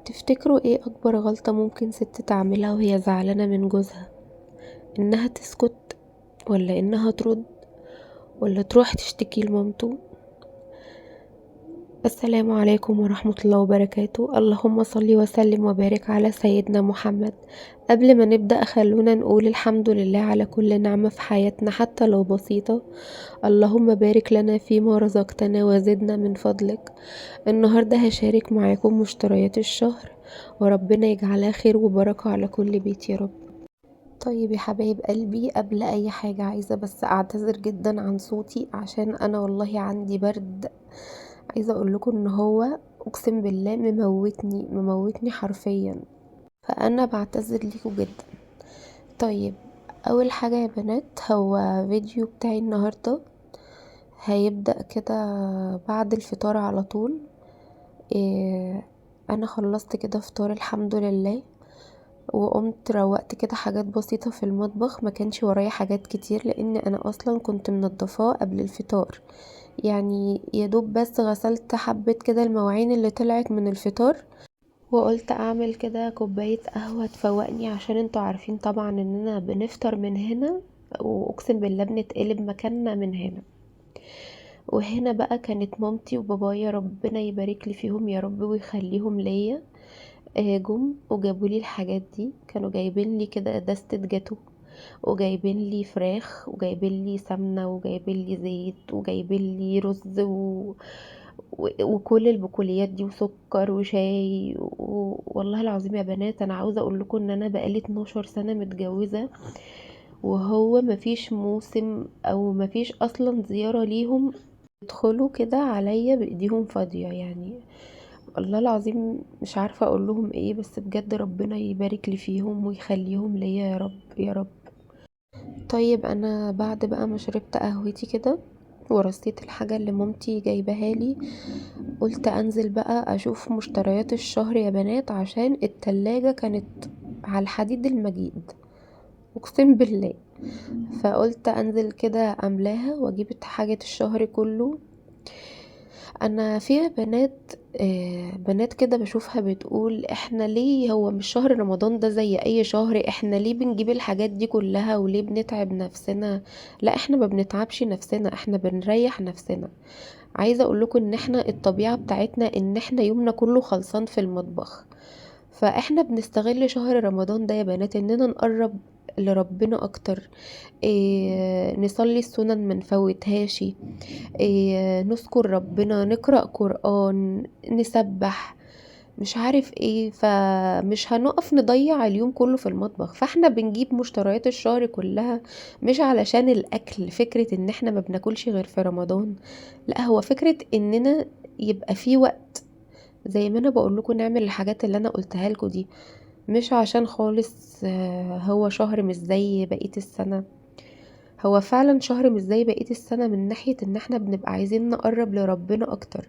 تفتكروا ايه اكبر غلطة ممكن ست تعملها وهي زعلانة من جوزها؟ انها تسكت، ولا انها ترد، ولا تروح تشتكي لمامته؟ السلام عليكم ورحمة الله وبركاته. اللهم صل وسلم وبارك على سيدنا محمد. قبل ما نبدأ خلونا نقول الحمد لله على كل نعمة في حياتنا حتى لو بسيطة. اللهم بارك لنا فيما رزقتنا وزدنا من فضلك. النهاردة هشارك معاكم مشتريات الشهر، وربنا يجعلها خير وبركة على كل بيت يا رب. طيب يا حبايب قلبي، قبل اي حاجة عايزة بس اعتذر جدا عن صوتي عشان انا والله عندي برد. عايزة اقول لكم ان هو اقسم بالله مموتني حرفيا، فانا بعتذر ليكم جدا. طيب، اول حاجة يا بنات، هو فيديو بتاعي النهاردة هيبدأ كده بعد الفطار على طول. إيه، انا خلصت كده فطار الحمد لله، وقمت روقت كده حاجات بسيطة في المطبخ. ما كانش ورايا حاجات كتير لان انا اصلا كنت منضفاه قبل الفطار، يعني يا دوب بس غسلت حبة كده المواعين اللي طلعت من الفطار، وقلت اعمل كده كوباية قهوة تفوقني عشان انتوا عارفين طبعا اننا بنفطر من هنا، واقسم بالله بنتقلب مكاننا من هنا. وهنا بقى كانت مامتي وبابايا، ربنا يبارك لي فيهم يا رب ويخليهم ليا. جم وجابوا لي الحاجات دي، كانوا جايبين لي كده دستة جاتو، وجايبين لي فراخ، وجايبين لي سمنة، وجايبين لي زيت، وجايبين لي رز وكل البقوليات دي وسكر وشاي والله العظيم يا بنات، انا عاوزه اقول لكم ان انا بقالي 12 سنه متجوزه، وهو مفيش موسم او مفيش اصلا زياره ليهم يدخلوا كده عليا بايديهم فاضيه يعني. الله العظيم مش عارفة اقول لهم ايه، بس بجد ربنا يبارك لي فيهم ويخليهم ليا يا رب يا رب. طيب انا بعد بقى ما شربت قهوتي كده ورصيت الحاجة اللي مامتي جايبها لي، قلت انزل بقى اشوف مشتريات الشهر يا بنات، عشان التلاجة كانت على الحديد المجيد اقسم بالله. فقلت انزل كده املاها واجيب حاجة الشهر كله. انا فيها بنات، بنات كده بشوفها بتقول احنا ليه، هو مش شهر رمضان ده زي اي شهر، احنا ليه بنجيب الحاجات دي كلها وليه بنتعب نفسنا؟ لا، احنا ما بنتعبش نفسنا، احنا بنريح نفسنا. عايزة اقول لكم ان احنا الطبيعة بتاعتنا ان احنا يومنا كله خلصان في المطبخ، فاحنا بنستغل شهر رمضان ده يا بنات اننا نقرب لربنا اكتر. نصلي السنن منفوتهاش، نذكر ربنا، نقرأ قرآن، نسبح، مش عارف ايه، فمش هنقف نضيع اليوم كله في المطبخ. فاحنا بنجيب مشتريات الشهر كلها مش علشان الاكل، فكرة ان احنا ما بناكلش غير في رمضان، لا، هو فكرة اننا يبقى في وقت زي ما انا بقول لكم نعمل الحاجات اللي انا قلتها لكم دي، مش عشان خالص هو شهر مش زي بقية السنة. هو فعلا شهر مش زي بقية السنة من ناحية ان احنا بنبقى عايزين نقرب لربنا اكتر،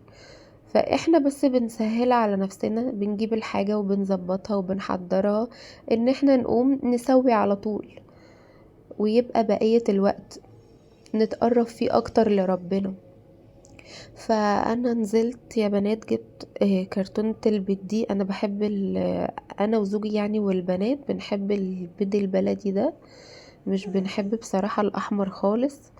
فاحنا بس بنسهل على نفسنا، بنجيب الحاجة وبنظبطها وبنحضرها ان احنا نقوم نسوي على طول، ويبقى بقية الوقت نتقرب فيه اكتر لربنا. فانا نزلت يا بنات جبت كرتونة البيض دي. انا بحب انا وزوجي يعني والبنات بنحب البيض البلدي ده، مش بنحب بصراحة الأحمر خالص.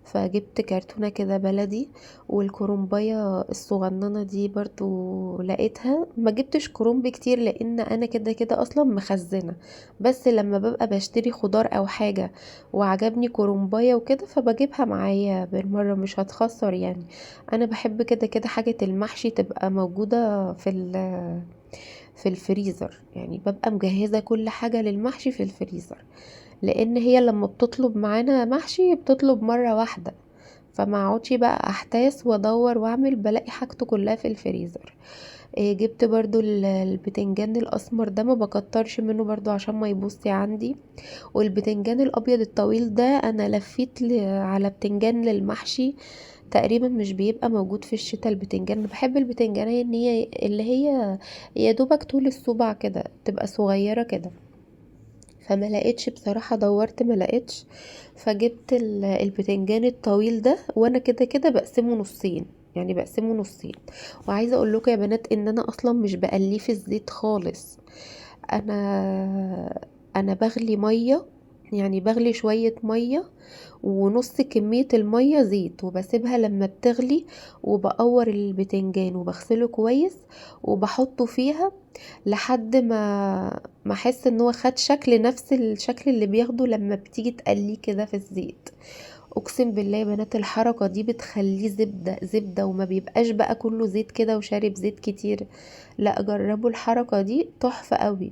فجبت كرتونة كده بلدي، والكرومباية الصغننة دي برضو لقيتها، ما جبتش كرومب كتير لان انا كده كده اصلا مخزنة، بس لما ببقى بشتري خضار او حاجة وعجبني كرومباية وكده فبجيبها معايا بالمرة، مش هتخسر يعني. انا بحب كده كده حاجة المحشي تبقى موجودة في الفريزر، يعني ببقى مجهزة كل حاجة للمحشي في الفريزر، لان هي لما بتطلب معانا محشي بتطلب مرة واحدة، فما اقعدش بقى احتاس وادور واعمل، بلاقي حاجته كلها في الفريزر. جبت برضو البتنجان الاسمر ده، ما بكترش منه برضو عشان ما يبصي عندي. والبتنجان الابيض الطويل ده انا لفيت على بتنجان للمحشي، تقريبا مش بيبقى موجود في الشتاء البتنجان. أنا بحب البتنجانية ان هي اللي هي يا دوبك طول الصبع كده، تبقى صغيرة كده. فما لقيتش بصراحة، دورت ما لقيتش، فجبت البتنجان الطويل ده، وانا كده كده بقسمه نصين، يعني بقسمه نصين. وعايزه اقول لكم يا بنات ان انا اصلا مش بقليه في الزيت خالص. انا بغلي ميه، يعني بغلي شويه ميه ونص كمية المية زيت، وبسيبها لما بتغلي، وبقور البتنجان وبغسله كويس وبحطه فيها لحد ما احس ان هو خد شكل نفس الشكل اللي بياخده لما بتيجي تقليه كده في الزيت. اقسم بالله يا بنات الحركة دي بتخليه زبدة زبدة، وما بيبقاش بقى كله زيت كده وشارب زيت كتير. لا جربوا الحركة دي تحفة قوي.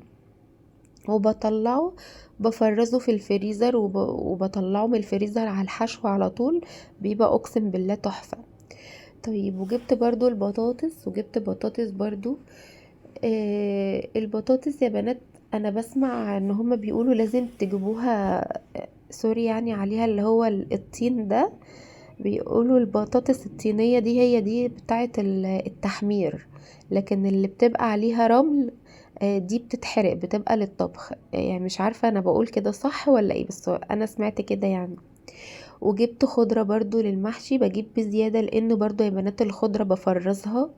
وبطلعه بفرزه في الفريزر وبطلعه من الفريزر على الحشو على طول، بيبقى اقسم بالله تحفة. طيب وجبت برضو البطاطس، وجبت بطاطس برضو. البطاطس يا بنات انا بسمع ان هما بيقولوا لازم تجيبوها، سوري يعني عليها اللي هو الطين ده. بيقولوا البطاطس الطينية دي هي دي بتاعة التحمير، لكن اللي بتبقى عليها رمل دي بتتحرق، بتبقى للطبخ. يعني مش عارفة انا بقول كده صح ولا ايه، بس انا سمعت كده يعني. وجبت خضرة برضو للمحشي، بجيب بزيادة لان برضو يا بنات الخضرة بفرزها،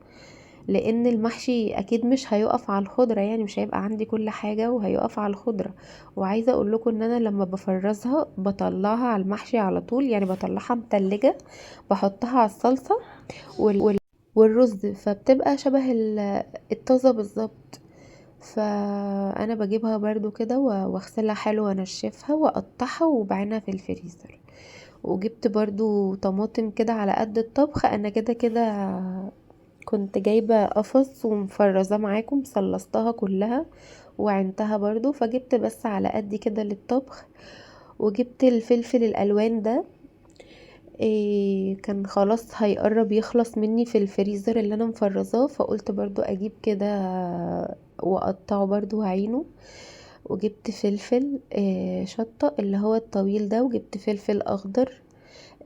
لان المحشي اكيد مش هيقف على الخضرة، يعني مش هيبقى عندي كل حاجة وهيقف على الخضرة. وعايزة اقول لكم ان انا لما بفرزها بطلعها على المحشي على طول، يعني بطلعها متلجة، بحطها على الصلصة والرز، فبتبقى شبه الطازة بالظبط. فانا بجيبها برضو كده واغسلها حلو وانشفها واقطعها وبعينها في الفريزر. وجبت برضو طماطم كده على قد الطبخ، انا كده كده كنت جايبة قفص ومفرزة معاكم، صلصتها كلها وعينتها برضو، فجبت بس على قد كده للطبخ. وجبت الفلفل الالوان ده، كان خلاص هيقرب يخلص مني في الفريزر اللي انا مفرزاه، فقلت برضو اجيب كده واقطعه برضو وعينه. وجبت فلفل شطة اللي هو الطويل ده، وجبت فلفل اخضر.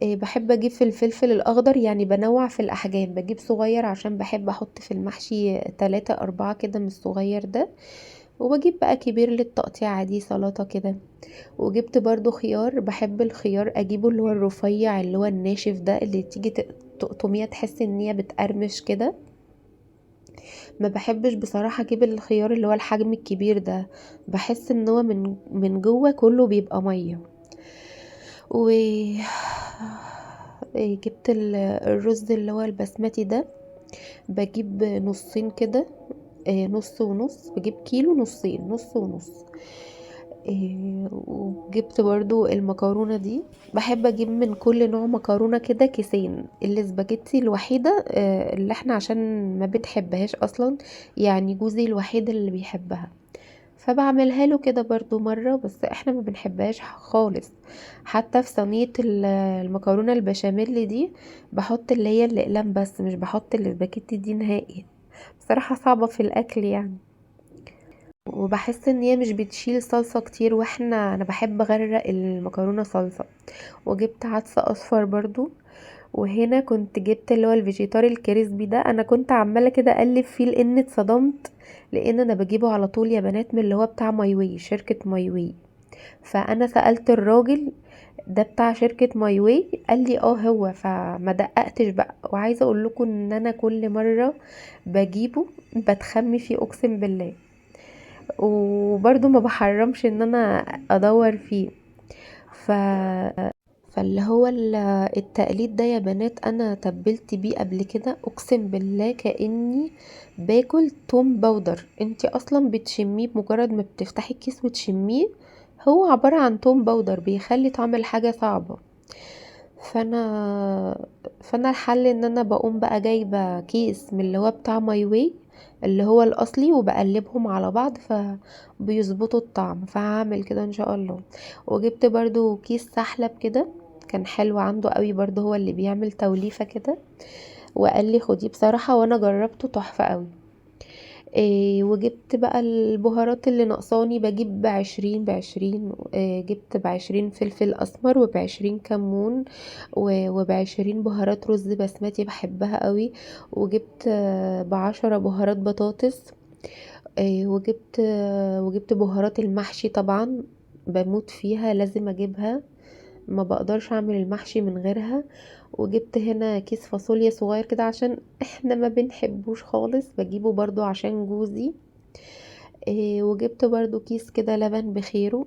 بحب اجيب في الفلفل الاخضر، يعني بنوع في الاحجام، بجيب صغير عشان بحب احط في المحشي 3 4 كده من الصغير ده، وبجيب بقى كبير للتقطيع عادي سلطة كده. وجبت برضو خيار، بحب الخيار اجيبه اللي هو الرفيع اللي هو الناشف ده، اللي تيجي تقطميها تحس ان هي بتقرمش كده. ما بحبش بصراحة اجيب الخيار اللي هو الحجم الكبير ده، بحس ان هو من جوه كله بيبقى مية. و جبت الرز اللي هو البسمتي ده، بجيب نصين كده، نص ونص، بجيب كيلو نصين، نص ونص. وجبت برضو المكرونة دي، بحب اجيب من كل نوع مكرونة كده كيسين. الاسباجيتي الوحيدة اللي احنا عشان ما بتحبهاش اصلا، يعني جوزي الوحيد اللي بيحبها، فبعملها له كده برضو مرة، بس احنا ما بنحبهاش خالص. حتى في صينية المكرونة البشاميل دي بحط اللي هي الاقلام بس، مش بحط الاسباجيتي دي نهائي، بصراحة صعبة في الاكل يعني. وبحس ان هي مش بتشيل صلصة كتير، انا بحب اغرق المكرونة صلصة. وجبت عدس اصفر برضو. وهنا كنت جبت اللي هو الفيجيتار الكريسبي ده، انا كنت عمالة كده اقلب فيه لان اتصدمت، لان انا بجيبه على طول يا بنات من اللي هو بتاع مايوي، شركة مايوي. فانا سألت الراجل ده بتاع شركة مايوي، قال لي اه هو، فما دققتش بقى. وعايزة اقول لكم ان انا كل مرة بجيبه بتخمي فيه اقسم بالله، وبرضو ما بحرمش ان انا ادور فيه. ف فاللي هو التقليد ده يا بنات انا تبلت بيه قبل كده، اقسم بالله كأني باكل توم باودر. انتي اصلا بتشميه بمجرد ما بتفتحي الكيس وتشميه، هو عبارة عن توم باودر بيخلي طعم الحاجة صعبة. فانا الحل ان انا بقوم بقى جايبة كيس من اللي هو بتاع ماي واي اللي هو الاصلي، وبقلبهم على بعض فبيظبطوا الطعم، فهعمل كده ان شاء الله. وجبت برضو كيس سحلب كده، كان حلو عنده قوي برضو، هو اللي بيعمل توليفة كده، وقال لي خديه بصراحة وانا جربته تحفة قوي. وجبت بقى البهارات اللي ناقصاني، بجيب ب20 جبت ب20 فلفل اسمر، وب20 كمون، وب20 بهارات رز بسمتي بحبها قوي. وجبت ب10 بهارات بطاطس. وجبت بهارات المحشي طبعا، بموت فيها لازم اجيبها، ما بقدرش اعمل المحشي من غيرها. وجبت هنا كيس فاصوليا صغير كده عشان احنا ما بنحبوش خالص، بجيبه برضو عشان جوزي. وجبت برضو كيس كده لبن بخيره،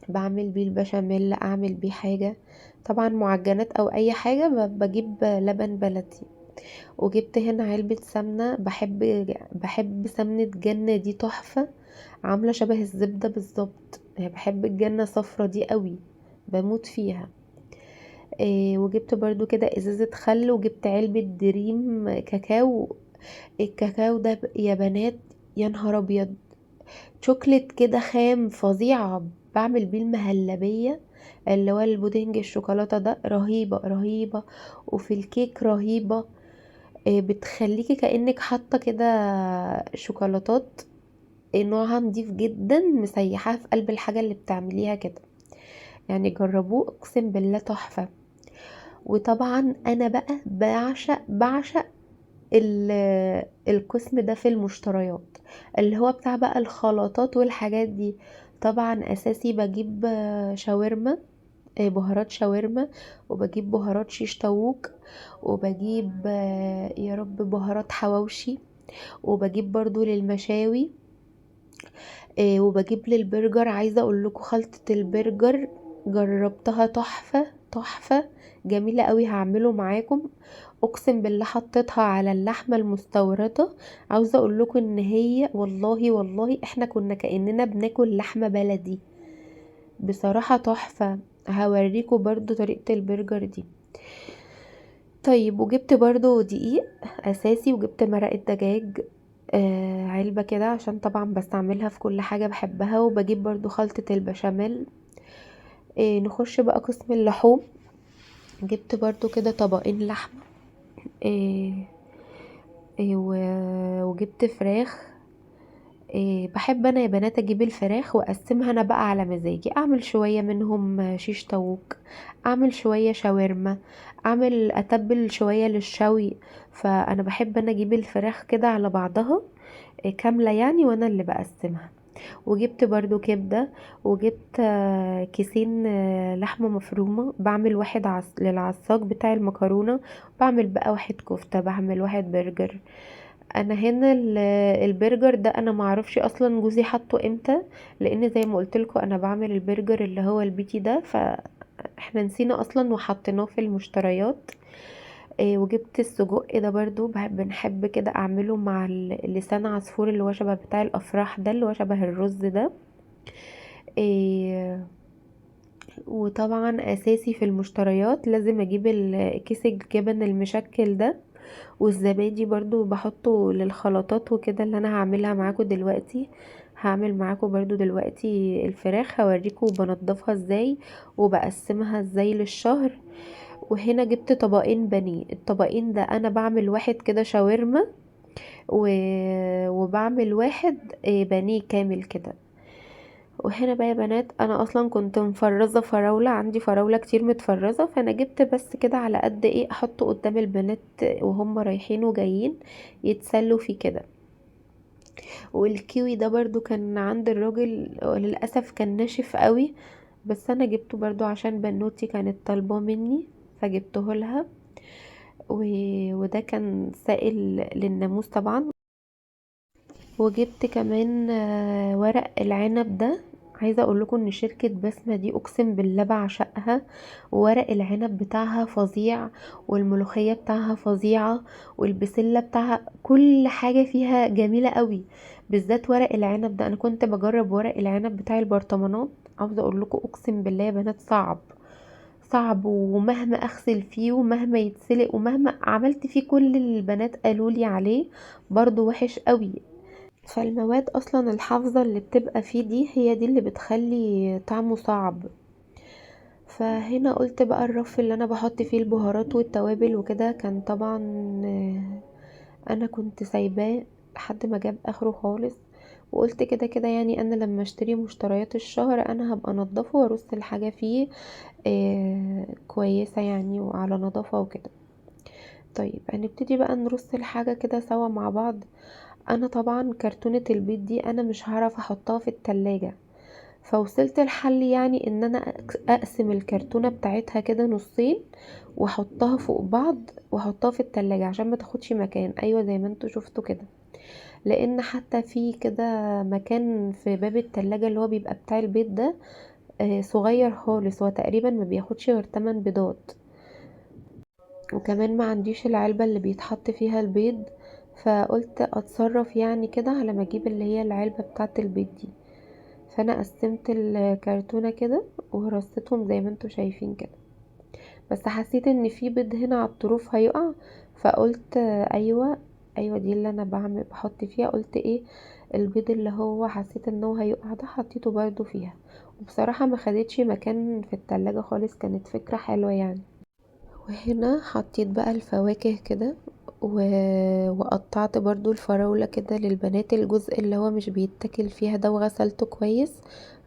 بعمل بيه البشاميل، اعمل بيه حاجة. طبعا معجنات او اي حاجة بجيب لبن بلدي. وجبت هنا علبة سمنة، بحب سمنة جنة دي تحفة، عاملة شبه الزبدة بالظبط. يعني بحب الجنة صفرة دي قوي، بموت فيها. وجبت برضو كده ازازة خل، وجبت علبة دريم كاكاو. الكاكاو ده يا بنات، يا نهار ابيض، شوكليت كده خام فظيعة. بعمل بيه المهلبية، اللي هو البودنج الشوكولاتة ده، رهيبة رهيبة. وفي الكيك رهيبة. بتخليكي كأنك حاطة كده شوكولاتات، نوعها نضيف جدا، مسيحاها في قلب الحاجة اللي بتعمليها كده. يعني جربوه، اقسم بالله تحفة. وطبعا انا بقى بعشق القسم ده في المشتريات، اللي هو بتاع بقى الخلطات والحاجات دي. طبعا اساسي بجيب شاورما، بهارات شاورما، وبجيب بهارات شيش طاووق، وبجيب يا رب بهارات حواوشي، وبجيب برضو للمشاوي. وبجيب للبرجر. عايزة اقول لكم خلطة البرجر جربتها، تحفة تحفة، جميلة قوي. هعمله معاكم، اقسم بالله حطيتها على اللحمة المستوردة. عاوزة اقول لكم ان هي والله والله احنا كنا كأننا بناكل لحمة بلدي، بصراحة تحفة. هوريكم برضو طريقة البرجر دي. طيب، وجبت برضو دقيق اساسي، وجبت مرقة دجاج، علبة كده، عشان طبعا بستعملها في كل حاجة بحبها. وبجيب برضو خلطة البشاميل. نخش بقى قسم اللحوم. جبت برضو كده طبقين لحمة. آه، وجبت فراخ. بحب انا يا بنات اجيب الفراخ واقسمها انا بقى على مزاجي، اعمل شوية منهم شيش طاووق، اعمل شوية شاورما، اعمل اتبل شوية للشوي. فانا بحب انا اجيب الفراخ كده على بعضها كاملة يعني، وانا اللي بقسمها. وجبت برضو كبدة، وجبت كيسين لحمة مفرومة، بعمل واحد للعصاج بتاع المكرونة، بعمل بقى واحد كفتة، بعمل واحد برجر. انا هنا البرجر ده انا معرفش اصلا جوزي حطه امتى، لان زي ما قلتلكوا انا بعمل البرجر اللي هو البيتي ده، فاحنا نسينا اصلا وحطيناه في المشتريات. وجبت السجق ده برضو، بنحب كده اعمله مع لسان عصفور، اللي هو شبه بتاع الافراح ده، اللي هو شبه الرز ده. إيه، وطبعا اساسي في المشتريات لازم اجيب كيس الجبن المشكل ده، والزبادي برضو بحطه للخلطات وكده اللي انا هعملها معاكم دلوقتي. هعمل معاكم برضو دلوقتي الفراخ، هوريكم بنضفها ازاي وبقسمها ازاي للشهر. وهنا جبت طبقين بانيه، الطبقين ده انا بعمل واحد كده شاورما، و... وبعمل واحد بانيه كامل كده. وهنا بقى يا بنات، انا اصلا كنت مفرزه فراوله، عندي فراوله كتير متفرزه، فانا جبت بس كده على قد ايه احطه قدام البنات وهم رايحين وجايين يتسلوا فيه كده. والكيوي ده برضو كان عند الراجل، للاسف كان ناشف قوي، بس انا جبته برضو عشان بنوتي كانت طالباه مني، فجبته لها. و... وده كان سائل للناموس طبعا. وجبت كمان ورق العنب ده. عايزه اقول لكم ان شركه بسمه دي اقسم بالله بعشقها، ورق العنب بتاعها فظيع، والملوخيه بتاعها فظيعه، والبسله بتاعها، كل حاجه فيها جميله قوي. بالذات ورق العنب ده، انا كنت بجرب ورق العنب بتاع البرطمانات. عاوزه اقول لكم اقسم بالله يا بنات صعب، صعب، ومهما اغسل فيه ومهما يتسلق ومهما عملت فيه كل اللي البنات قالوا لي عليه، برضو وحش قوي. فالمواد اصلا الحافظة اللي بتبقى فيه دي هي دي اللي بتخلي طعمه صعب. فهنا قلت بقى الرف اللي انا بحط فيه البهارات والتوابل وكده كان طبعا انا كنت سايباه لحد ما جاب اخره خالص. وقلت كده كده يعني انا لما اشتري مشتريات الشهر انا هبقى انضفه وارص الحاجة فيه كويسة يعني، وعلى نظافة وكده. طيب هنبتدي بقى نرص الحاجة كده سوا مع بعض. انا طبعا كرتونة البيض دي انا مش هعرف احطها في التلاجة، فوصلت الحل يعني ان انا اقسم الكرتونة بتاعتها كده نصين، واحطها فوق بعض واحطها في التلاجة عشان ما تاخدش مكان. ايوه زي ما انتوا شفتوا كده، لان حتى في كده مكان في باب التلاجة اللي هو بيبقى بتاع البيت ده صغير خالص، هو تقريبا ما بياخدش غير 8 بيضات. وكمان ما عنديش العلبة اللي بيتحط فيها البيض، فقلت اتصرف يعني كده على ما اجيب اللي هي العلبة بتاعة البيض دي. فانا قسمت الكرتونة كده ورصيتهم زي ما انتوا شايفين كده، بس حسيت ان في بيض هنا على الطروف هيقع، فقلت ايوه، ايوه دي اللي انا بعمل بحط فيها. قلت ايه البيض اللي هو حسيت ان هو هيقع ده حطيته برضو فيها، وبصراحة ما خدتش مكان في التلاجة خالص، كانت فكرة حلوة يعني. وهنا حطيت بقى الفواكه كده و... وقطعت برضو الفراولة كده للبنات، الجزء اللي هو مش بيتاكل فيها ده، وغسلته كويس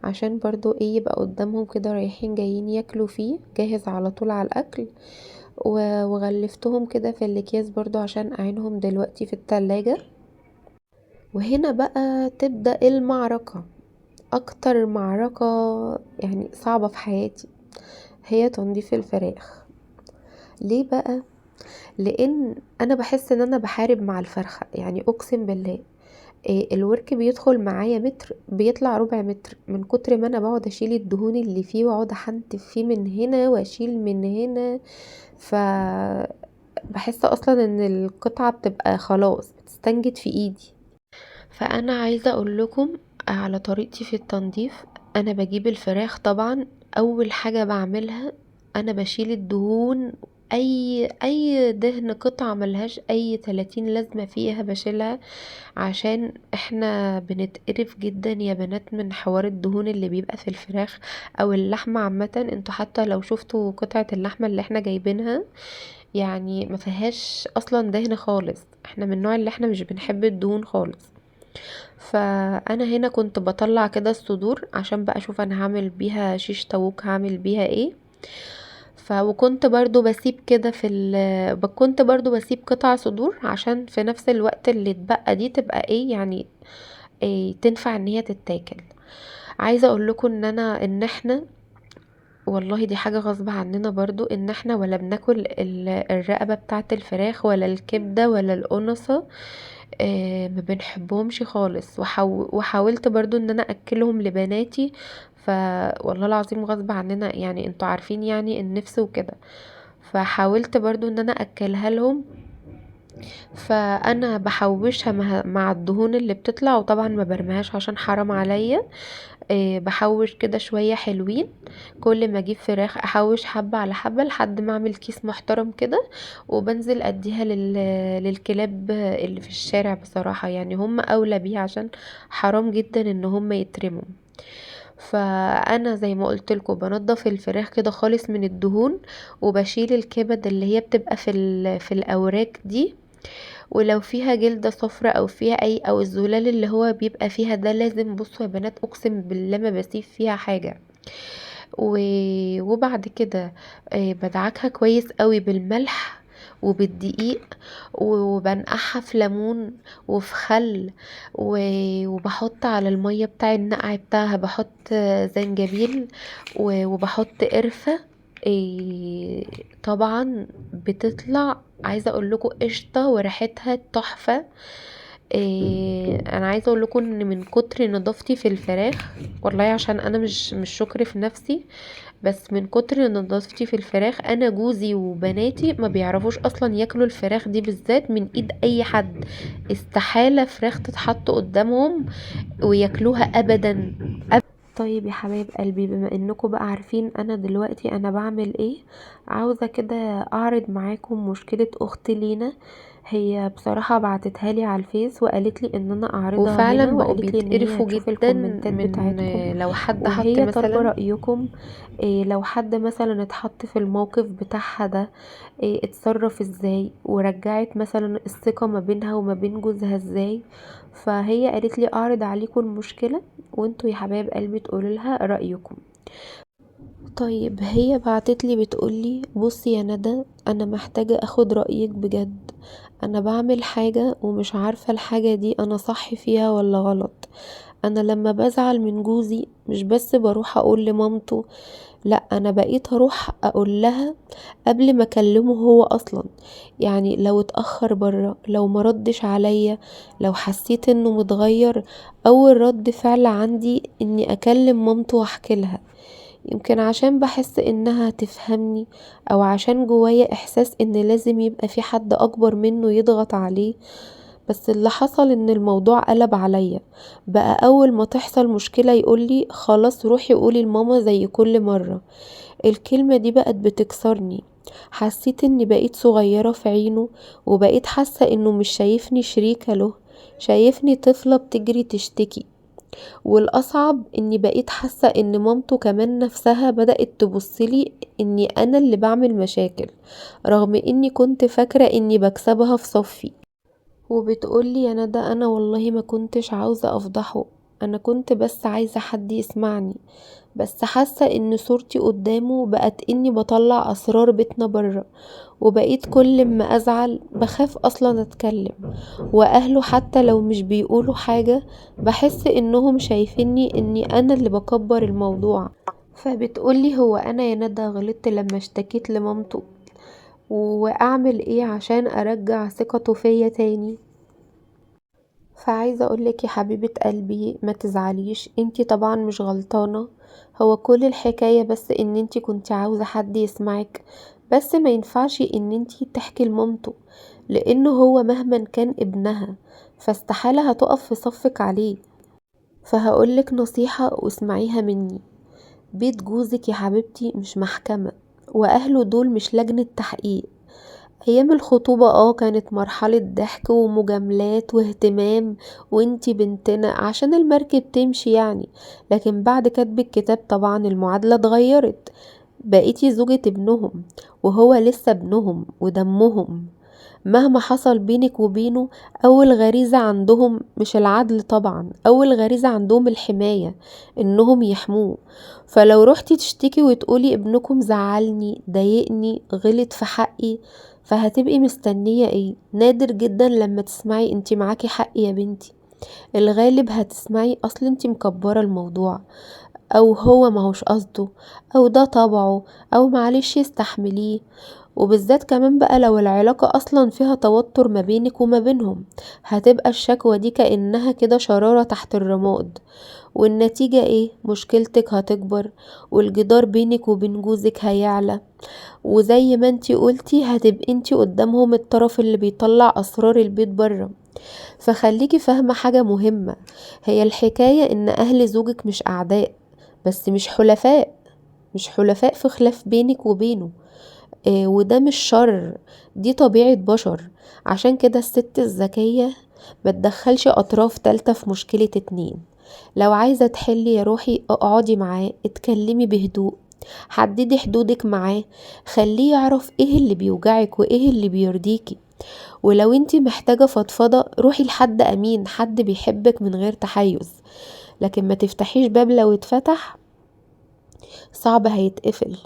عشان برضو ايه يبقى قدامهم كده رايحين جايين ياكلوا فيه جاهز على طول على الاكل. وغلفتهم كده في الاكياس برضو عشان اعينهم دلوقتي في التلاجة. وهنا بقى تبدأ المعركة، اكتر معركة يعني صعبة في حياتي، هي تنظيف الفراخ. ليه بقى؟ لان انا بحس ان انا بحارب مع الفرخة، يعني اقسم بالله الورك بيدخل معايا متر بيطلع ربع متر من كتر ما انا بقعد اشيل الدهون اللي فيه، واقعد احنتف فيه من هنا واشيل من هنا. ف بحس اصلا ان القطعة بتبقى خلاص بتستنجد في ايدي. فانا عايزة اقول لكم على طريقتي في التنظيف. انا بجيب الفراخ طبعا، اول حاجة بعملها انا بشيل الدهون، اي دهن قطعة ملهاش اي 30 لازمة فيها بشيلها، عشان احنا بنتقرف جدا يا بنات من حوار الدهون اللي بيبقى في الفراخ او اللحمة عامة. انتوا حتى لو شفتوا قطعة اللحمة اللي احنا جايبينها يعني ما فيهاش اصلا دهن خالص، احنا من النوع اللي احنا مش بنحب الدهون خالص. فانا هنا كنت بطلع كده الصدور عشان بقى اشوف انا هعمل بيها شيش طاووق هعمل بيها ايه. وكنت برضو بسيب كده كنت برضو بسيب قطع صدور عشان في نفس الوقت اللي اتبقى دي تبقى ايه يعني إيه تنفع ان هي تتاكل. عايزه اقول لكم ان احنا والله دي حاجه غصب عننا برضو، ان احنا ولا بناكل الرقبه بتاعه الفراخ ولا الكبده ولا القنصه. ما بنحبهمش خالص. وحاولت برضو ان انا اكلهم لبناتي، والله العظيم غصب عننا يعني انتوا عارفين يعني النفس وكده. فحاولت برضو ان انا اكلها لهم، فانا بحوشها مع الدهون اللي بتطلع، وطبعا ما برميهاش عشان حرام عليا. بحوش كده شوية حلوين، كل ما اجيب فراخ احوش حبة على حبة لحد ما اعمل كيس محترم كده، وبنزل اديها للكلاب اللي في الشارع. بصراحة يعني هم اولى بيها عشان حرام جدا ان هم يترموا. فانا زي ما قلت لكم بنضف الفراخ كده خالص من الدهون، وبشيل الكبد اللي هي بتبقى في الاوراق دي، ولو فيها جلدة صفرة او فيها او الزلال اللي هو بيبقى فيها ده لازم. بصوا يا بنات اقسم بالله ما بسيب فيها حاجة. وبعد كده بدعكها كويس قوي بالملح وبالدقيق، وبنقعها في ليمون وفي خل، وبحط على المية بتاع النقع بتاعها بحط زنجبيل وبحط قرفة. طبعا بتطلع عايزه اقول لكم قشطه وريحتها تحفه. انا عايزه اقول لكم ان من كتر نظافتي في الفراخ، والله عشان انا مش شكر في نفسي، بس من كتر نظافتي في الفراخ انا جوزي وبناتي ما بيعرفوش اصلا ياكلوا الفراخ دي بالذات من ايد اي حد. استحاله فراخ تتحط قدامهم وياكلوها ابدا. طيب يا حبايب قلبي، بما انكم بقى عارفين انا دلوقتي انا بعمل ايه، عاوزة كده اعرض معاكم مشكلة اختي لينا. هي بصراحة بعتتها لي على الفيس وقالت لي ان انا اعرضها وفعلا هنا، بقوا وقالت لي ان هي بيتقرفوا هتشوف جدا الكومنتات من بتاعتكم لو حد حط وهي طالبة مثلا. رأيكم. إيه لو حد مثلا اتحط في الموقف بتاعها ده، إيه اتصرف ازاي، ورجعت مثلا الثقة ما بينها وما بين جوزها ازاي. فهي قالت لي اعرض عليكم المشكلة وانتوا يا حبايب قلبي تقولوا لها رأيكم. طيب هي بعتتلي بتقولي بصي يا ندى، انا محتاجة اخد رأيك بجد. انا بعمل حاجة ومش عارفة الحاجة دي انا صح فيها ولا غلط. انا لما بزعل من جوزي مش بس بروح اقول لمامته، لا انا بقيت اروح اقول لها قبل ما اكلمه هو اصلا. يعني لو اتأخر برا، لو مردش عليا، لو حسيت انه متغير، اول رد فعل عندي اني اكلم مامته واحكي لها. يمكن عشان بحس انها تفهمني، او عشان جوايا احساس ان لازم يبقى في حد اكبر منه يضغط عليه. بس اللي حصل ان الموضوع قلب عليا، بقى اول ما تحصل مشكلة يقولي خلاص روحي قولي لماما زي كل مرة. الكلمة دي بقت بتكسرني. حسيت اني بقيت صغيرة في عينه، وبقيت حاسة انه مش شايفني شريكة له، شايفني طفلة بتجري تشتكي. والأصعب اني بقيت حاسة ان مامته كمان نفسها بدأت تبصلي اني انا اللي بعمل مشاكل، رغم اني كنت فاكرة اني بكسبها في صفي. وبتقولي يا ندى انا والله ما كنتش عاوزة افضحه، انا كنت بس عايزة حد يسمعني. بس حاسة ان صورتي قدامه بقت اني بطلع اسرار بيتنا برا، وبقيت كل ما ازعل بخاف اصلا اتكلم. واهله حتى لو مش بيقولوا حاجة، بحس انهم شايفيني اني انا اللي بكبر الموضوع. فبتقولي هو انا يا ندى غلطت لما اشتكيت لمامته؟ واعمل ايه عشان ارجع ثقته فيا تاني؟ فعايزة اقولك يا حبيبة قلبي ما تزعليش، انتي طبعا مش غلطانة. هو كل الحكاية بس ان انتي كنتي عاوزة حد يسمعك، بس ما ينفعش ان انتي تحكي لمامته، لانه هو مهما كان ابنها فاستحالة هتقف في صفك عليه. فهقولك نصيحة واسمعيها مني، بيت جوزك يا حبيبتي مش محكمة، واهله دول مش لجنة تحقيق. ايام الخطوبة كانت مرحلة ضحك ومجاملات واهتمام، وانتي بنتنا عشان المركب تمشي يعني. لكن بعد كتب الكتاب طبعا المعادلة اتغيرت، بقيتي زوجة ابنهم، وهو لسه ابنهم ودمهم. مهما حصل بينك وبينه، اول غريزة عندهم مش العدل طبعا، اول غريزة عندهم الحماية، انهم يحموه. فلو رحتي تشتكي وتقولي ابنكم زعلني ضايقني غلط في حقي، فهتبقي مستنية ايه؟ نادر جدا لما تسمعي انتي معاكي حق يا بنتي. الغالب هتسمعي اصل انتي مكبرة الموضوع، او هو ماهوش قصده، او ده طبعه، او معلش يستحمليه. وبالذات كمان بقى لو العلاقة اصلا فيها توتر ما بينك وما بينهم، هتبقى الشكوى دي كأنها كده شرارة تحت الرماد. والنتيجة ايه؟ مشكلتك هتكبر، والجدار بينك وبين جوزك هيعلى، وزي ما انتي قلتي هتبقي انتي قدامهم الطرف اللي بيطلع اسرار البيت بره. فخليكي فاهمة حاجة مهمة، هي الحكاية ان اهل زوجك مش اعداء، بس مش حلفاء، مش حلفاء في خلاف بينك وبينه. وده مش شر، دي طبيعة بشر. عشان كده الست الذكية ما تدخلش اطراف تالتة في مشكلة اتنين. لو عايزة تحلي يا روحي اقعدي معاه، اتكلمي بهدوء، حددي حدودك معاه، خليه يعرف ايه اللي بيوجعك وايه اللي بيرضيكي. ولو انتي محتاجة فضفضة روحي لحد امين، حد بيحبك من غير تحيز. لكن ما تفتحيش باب لو اتفتح صعب هيتقفل.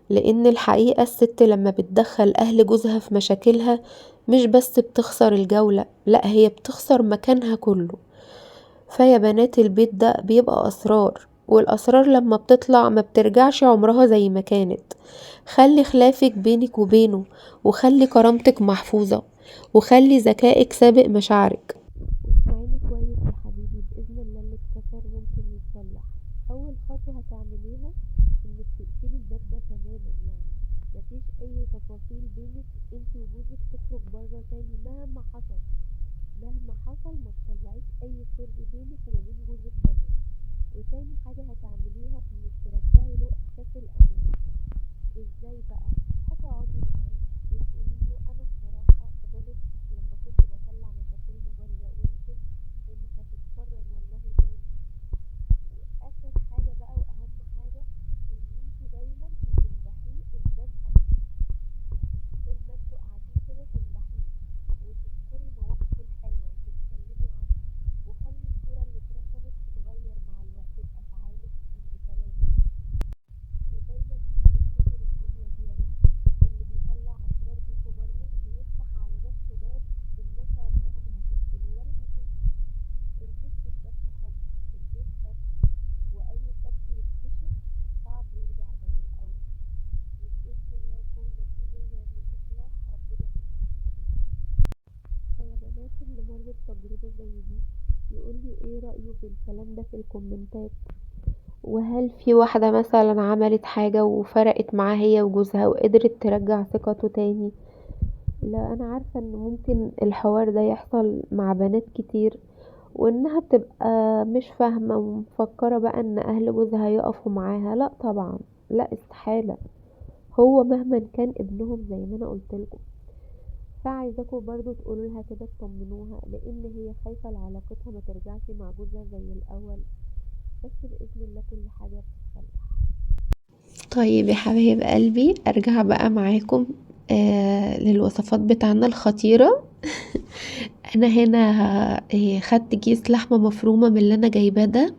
لان الحقيقة الست لما بتدخل اهل جوزها في مشاكلها مش بس بتخسر الجولة، لا هي بتخسر مكانها كله. فيا بنات البيت ده بيبقى اسرار، والاسرار لما بتطلع ما بترجعش عمرها زي ما كانت. خلي خلافك بينك وبينه، وخلي كرامتك محفوظة، وخلي ذكائك سابق مشاعرك. اسمعيني كويس يا حبيبي، بإذن الله اللي اتكسر ممكن يتصلح. أول خطوة هتعمليها إنك تقفلي الباب ده تماما، يعني مفيش أي تفاصيل بينك انتي وجوزك تخرج بره تاني مهما حصل. مهما حصل ما تطلعيش أي سر بينك وما بين جوزك بره. وتاني حاجة هتعمليها إنك ترجعي له إحساس الأمان. ازاي بقى؟ هتقعدي معاه وتقولي له انا بصراحه غلط لما كنت بطلع مشاكلنا بره، وندمت ومش هتتكرر والله تاني. واخر حاجه بقى واهم حاجه، ان انتي دايما هتمدحيه قدام اهله. طول ما انتوا قاعدين كده تمدحيه وتذكري مواقفه الحلوه وتتكلمي عنها، وخلي الصوره اللي اترسمت تتغير مع الوقت بافعالك مش بكلامك. ودايما افتكر الجملة دي يا روحي، اللي بيطلع أسرار بيته بره بيفتح على نفسه باب الناس عمرها ما هتقفله ولا هتنسى. ايه رأيه في الكلام ده في الكومنتات، وهل في واحدة مثلا عملت حاجة وفرقت معاه هي وجوزها وقدرت ترجع ثقته تاني. لا، انا عارفة ان ممكن الحوار ده يحصل مع بنات كتير، وانها بتبقى مش فاهمة ومفكرة بقى ان اهل جوزها يقفوا معاها. لا طبعا، لا استحالة. هو مهما كان ابنهم زي ما انا قلتلكم. فعايزاكم برضو تقولوا لها كده تطمنوها، لان هي خايفة لعلاقتها ما ترجعش مع جوزها زي الاول. بس باذن الله كل حاجة بتتصلح. طيب يا حبايب قلبي، ارجع بقى معاكم للوصفات بتاعنا الخطيرة. انا هنا خدت كيس لحمة مفرومة من اللي انا جايباه ده،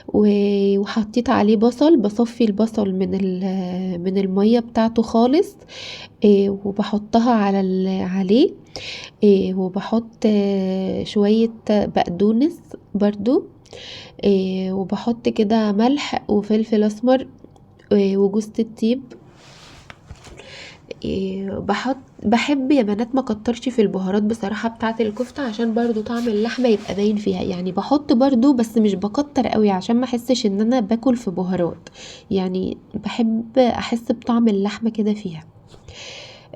وحطيت عليه بصل. بصفي البصل من المية بتاعته خالص، وبحطها عليه، وبحط شوية بقدونس برضو، وبحط كده ملح وفلفل اسمر وجوز الطيب. بحب يا بنات ما كترش في البهارات بصراحة بتاعة الكفتة، عشان برضو طعم اللحمة يبقى باين فيها. يعني بحط برضو بس مش بكتر قوي، عشان ما احسش ان انا باكل في بهارات. يعني بحب احس بطعم اللحمة كده فيها.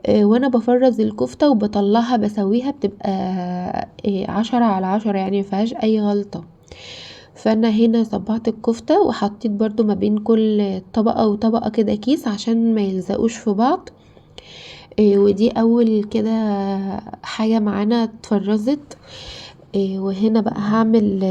وانا بفرز الكفتة وبطلعها بسويها، بتبقى 10/10، يعني مفيهاش اي غلطة. فانا هنا صبعت الكفتة وحطيت برضو ما بين كل طبقة وطبقة كده كيس عشان ما يلزقوش في بعض. ودي اول كده حاجة معانا اتفرزت. وهنا بقى هعمل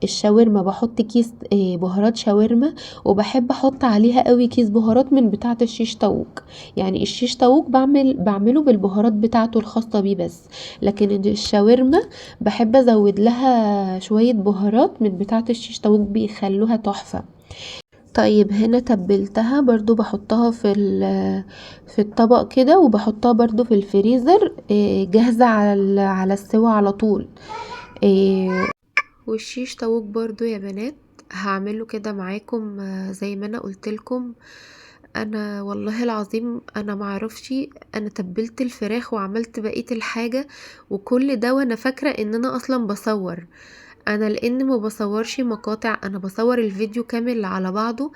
الشاورما بحط كيس بهارات شاورما، وبحب احط عليها قوي كيس بهارات من بتاعة الشيش طاووق. يعني الشيش طاووق بعمله بالبهارات بتاعته الخاصة بيه بس، لكن الشاورما بحب ازود لها شوية بهارات من بتاعة الشيش طاووق بيخلوها تحفة. طيب هنا تبلتها برضو، بحطها في الطبق كده، وبحطها برضو في الفريزر جاهزة على السوا على طول. والشيش طاووق برضو يا بنات هعمله كده معاكم زي ما انا قلتلكم. انا والله العظيم انا معرفش، انا تبلت الفراخ وعملت بقية الحاجة وكل ده وانا فاكرة ان انا اصلا بصور. انا لان ما بصورش مقاطع، انا بصور الفيديو كامل على بعضه.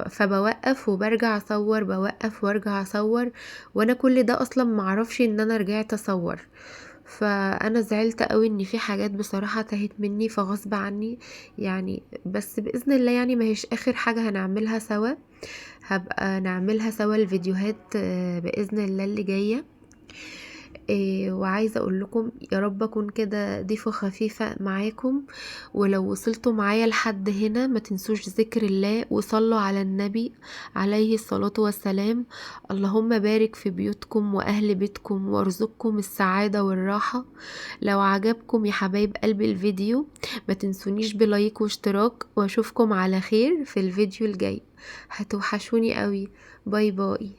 فبوقف وبرجع اصور، بوقف وارجع اصور، وانا كل ده اصلا معرفش ان انا رجعت اصور. فانا زعلت قوي ان في حاجات بصراحة تاهت مني فغصب عني يعني. بس باذن الله يعني ما هيش اخر حاجة هنعملها سوا، هبقى نعملها سوا الفيديوهات باذن الله اللي جايه. وعايزه اقول لكم يا رب اكون كده ضيفه خفيفه معاكم. ولو وصلتوا معايا لحد هنا ما تنسوش ذكر الله وصلوا على النبي عليه الصلاه والسلام. اللهم بارك في بيوتكم واهل بيتكم وارزقكم السعاده والراحه. لو عجبكم يا حبايب قلبي الفيديو ما تنسونيش بلايك واشتراك، واشوفكم على خير في الفيديو الجاي. هتوحشوني قوي. باي باي.